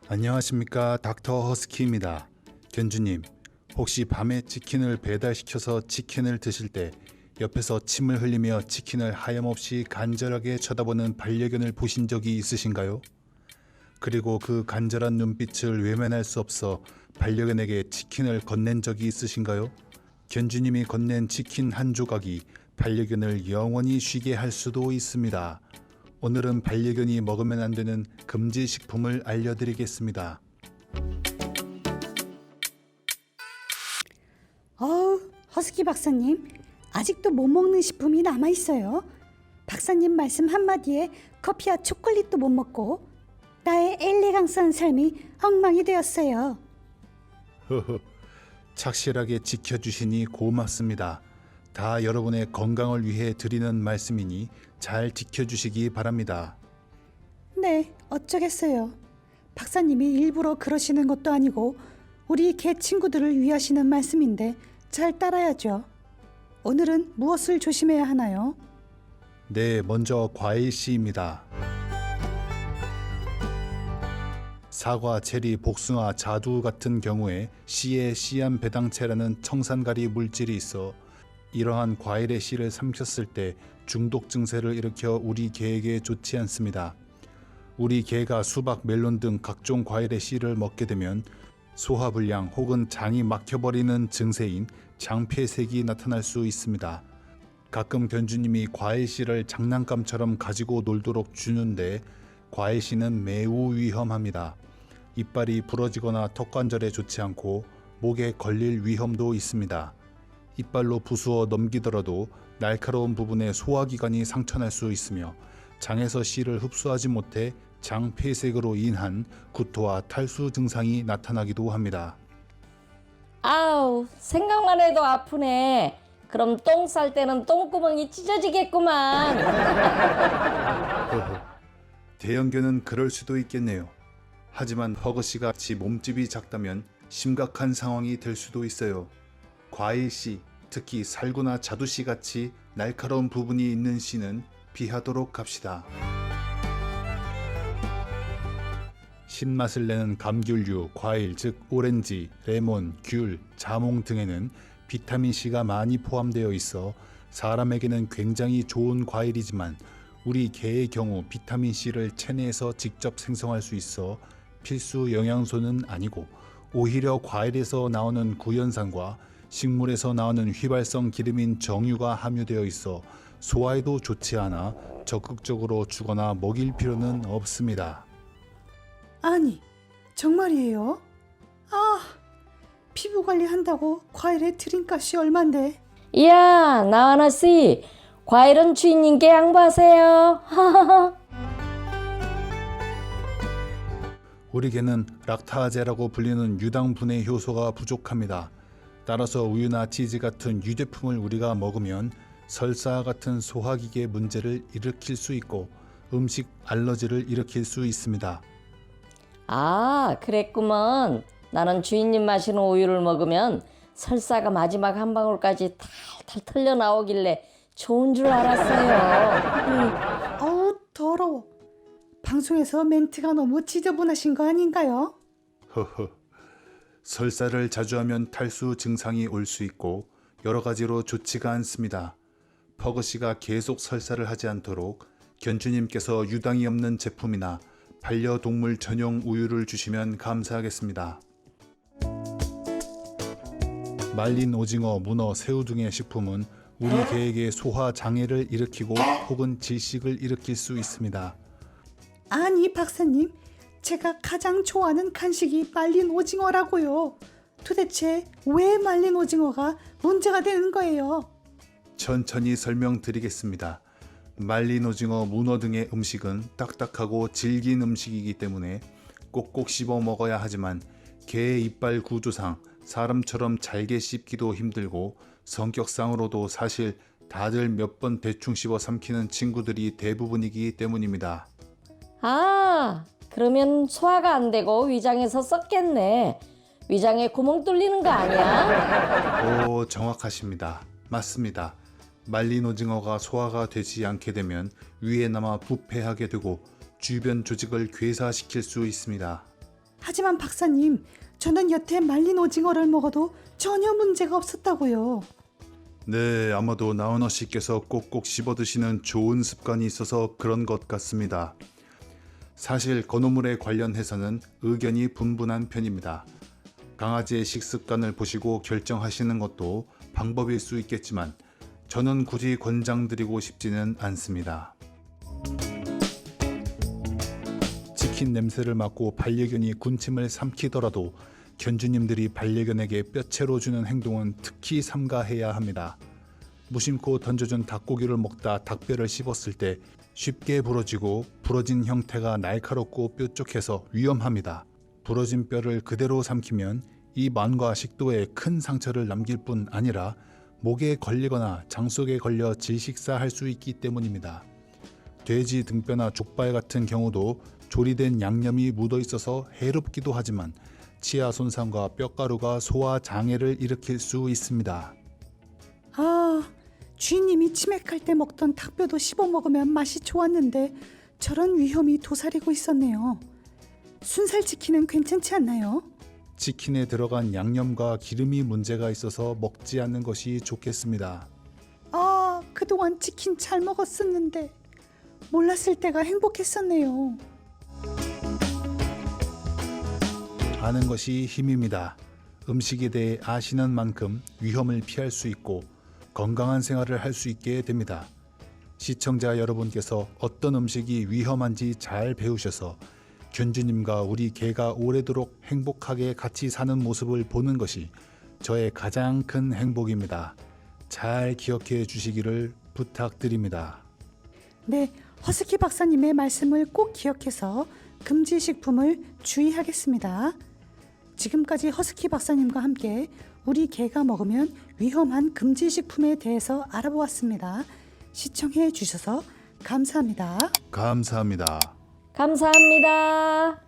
안녕하십니까, 닥터 허스키입니다. 견주님, 혹시 밤에 치킨을 배달시켜서 치킨을 드실 때 옆에서 침을 흘리며 치킨을 하염없이 간절하게 쳐다보는 반려견을 보신 적이 있으신가요? 그리고 그 간절한 눈빛을 외면할 수 없어 반려견에게 치킨을 건넨 적이 있으신가요? 견주님이 건넨 치킨 한 조각이 반려견을 영원히 쉬게 할 수도 있습니다. 오늘은 반려견이 먹으면 안 되는 금지 식품을 알려드리겠습니다. 허스키 박사님, 아직도 못 먹는 식품이 남아있어요. 박사님 말씀 한마디에 커피와 초콜릿도 못 먹고 나의 엘레강스한 삶이 엉망이 되었어요. 허허, 착실하게 지켜주시니 고맙습니다. 다 여러분의 건강을 위해 드리는 말씀이니 잘 지켜주시기 바랍니다. 네, 어쩌겠어요. 박사님이 일부러 그러시는 것도 아니고 우리 개 친구들을 위하시는 말씀인데 잘 따라야죠. 오늘은 무엇을 조심해야 하나요? 네, 먼저 과일 씨입니다. 사과, 체리, 복숭아, 자두 같은 경우에 씨에 씨암 배당체라는 청산가리 물질이 있어 이러한 과일의 씨를 삼켰을 때 중독 증세를 일으켜 우리 개에게 좋지 않습니다. 우리 개가 수박, 멜론 등 각종 과일의 씨를 먹게 되면 소화불량 혹은 장이 막혀버리는 증세인 장폐색이 나타날 수 있습니다. 가끔 견주님이 과일 씨를 장난감처럼 가지고 놀도록 주는데 과일 씨는 매우 위험합니다. 이빨이 부러지거나 턱관절에 좋지 않고 목에 걸릴 위험도 있습니다. 이빨로 부수어 넘기더라도 날카로운 부분에 소화기관이 상처날 수 있으며 장에서 씨를 흡수하지 못해 장폐색으로 인한 구토와 탈수 증상이 나타나기도 합니다. 아우, 생각만 해도 아프네. 그럼 똥 쌀 때는 똥구멍이 찢어지겠구만. 대형견은 그럴 수도 있겠네요. 하지만 허그씨가 같이 몸집이 작다면 심각한 상황이 될 수도 있어요. 과일씨, 특히 살구나 자두씨 같이 날카로운 부분이 있는 씨는 피하도록 합시다. 신맛을 내는 감귤류, 과일 즉 오렌지, 레몬, 귤, 자몽 등에는 비타민C가 많이 포함되어 있어 사람에게는 굉장히 좋은 과일이지만 우리 개의 경우 비타민C를 체내에서 직접 생성할 수 있어 필수 영양소는 아니고 오히려 과일에서 나오는 구연산과 식물에서 나오는 휘발성 기름인 정유가 함유되어 있어 소화에도 좋지 않아 적극적으로 주거나 먹일 필요는 없습니다. 아니, 정말이에요? 피부 관리한다고 과일에 들인 값이 얼만데? 이야, 나와나씨, 과일은 주인님께 양보하세요. 우리 개는 락타제라고 불리는 유당분해 효소가 부족합니다. 따라서 우유나 치즈 같은 유제품을 우리가 먹으면 설사 같은 소화기계 문제를 일으킬 수 있고 음식 알러지를 일으킬 수 있습니다. 아, 그랬구먼. 나는 주인님 마시는 우유를 먹으면 설사가 마지막 한 방울까지 탈탈 털려 나오길래 좋은 줄 알았어요. 어우, 더러워. 방송에서 멘트가 너무 지저분하신 거 아닌가요? 허허. 설사를 자주 하면 탈수 증상이 올 수 있고 여러 가지로 좋지가 않습니다. 퍼그씨가 계속 설사를 하지 않도록 견주님께서 유당이 없는 제품이나 반려동물 전용 우유를 주시면 감사하겠습니다. 말린 오징어, 문어, 새우 등의 식품은 우리 개에게 소화 장애를 일으키고 혹은 질식을 일으킬 수 있습니다. 아니, 박사님, 제가 가장 좋아하는 간식이 말린 오징어라고요. 도대체 왜 말린 오징어가 문제가 되는 거예요? 천천히 설명드리겠습니다. 말린 오징어, 문어 등의 음식은 딱딱하고 질긴 음식이기 때문에 꼭꼭 씹어 먹어야 하지만 개의 이빨 구조상 사람처럼 잘게 씹기도 힘들고 성격상으로도 사실 다들 몇 번 대충 씹어 삼키는 친구들이 대부분이기 때문입니다. 아, 그러면 소화가 안 되고 위장에서 썩겠네. 위장에 구멍 뚫리는 거 아니야? 오, 정확하십니다. 맞습니다. 말린 오징어가 소화가 되지 않게 되면 위에 남아 부패하게 되고 주변 조직을 괴사시킬 수 있습니다. 하지만 박사님, 저는 여태 말린 오징어를 먹어도 전혀 문제가 없었다고요. 네, 아마도 나은호 씨께서 꼭꼭 씹어 드시는 좋은 습관이 있어서 그런 것 같습니다. 사실 건어물에 관련해서는 의견이 분분한 편입니다. 강아지의 식습관을 보시고 결정하시는 것도 방법일 수 있겠지만 저는 굳이 권장드리고 싶지는 않습니다. 치킨 냄새를 맡고 반려견이 군침을 삼키더라도 견주님들이 반려견에게 뼈채로 주는 행동은 특히 삼가해야 합니다. 무심코 던져준 닭고기를 먹다 닭뼈를 씹었을 때 쉽게 부러지고 부러진 형태가 날카롭고 뾰족해서 위험합니다. 부러진 뼈를 그대로 삼키면 입안과 식도에 큰 상처를 남길 뿐 아니라 목에 걸리거나 장 속에 걸려 질식사할 수 있기 때문입니다. 돼지 등뼈나 족발 같은 경우도 조리된 양념이 묻어 있어서 해롭기도 하지만 치아 손상과 뼈가루가 소화 장애를 일으킬 수 있습니다. 아, 주인님이 치맥할 때 먹던 닭뼈도 씹어 먹으면 맛이 좋았는데 저런 위험이 도사리고 있었네요. 순살치킨은 괜찮지 않나요? 치킨에 들어간 양념과 기름이 문제가 있어서 먹지 않는 것이 좋겠습니다. 아, 그동안 치킨 잘 먹었었는데 몰랐을 때가 행복했었네요. 아는 것이 힘입니다. 음식에 대해 아시는 만큼 위험을 피할 수 있고 건강한 생활을 할 수 있게 됩니다. 시청자 여러분께서 어떤 음식이 위험한지 잘 배우셔서 견주님과 우리 개가 오래도록 행복하게 같이 사는 모습을 보는 것이 저의 가장 큰 행복입니다. 잘 기억해 주시기를 부탁드립니다. 네, 허스키 박사님의 말씀을 꼭 기억해서 금지 식품을 주의하겠습니다. 지금까지 허스키 박사님과 함께 우리 개가 먹으면 위험한 금지 식품에 대해서 알아보았습니다. 시청해 주셔서 감사합니다. 감사합니다. 감사합니다.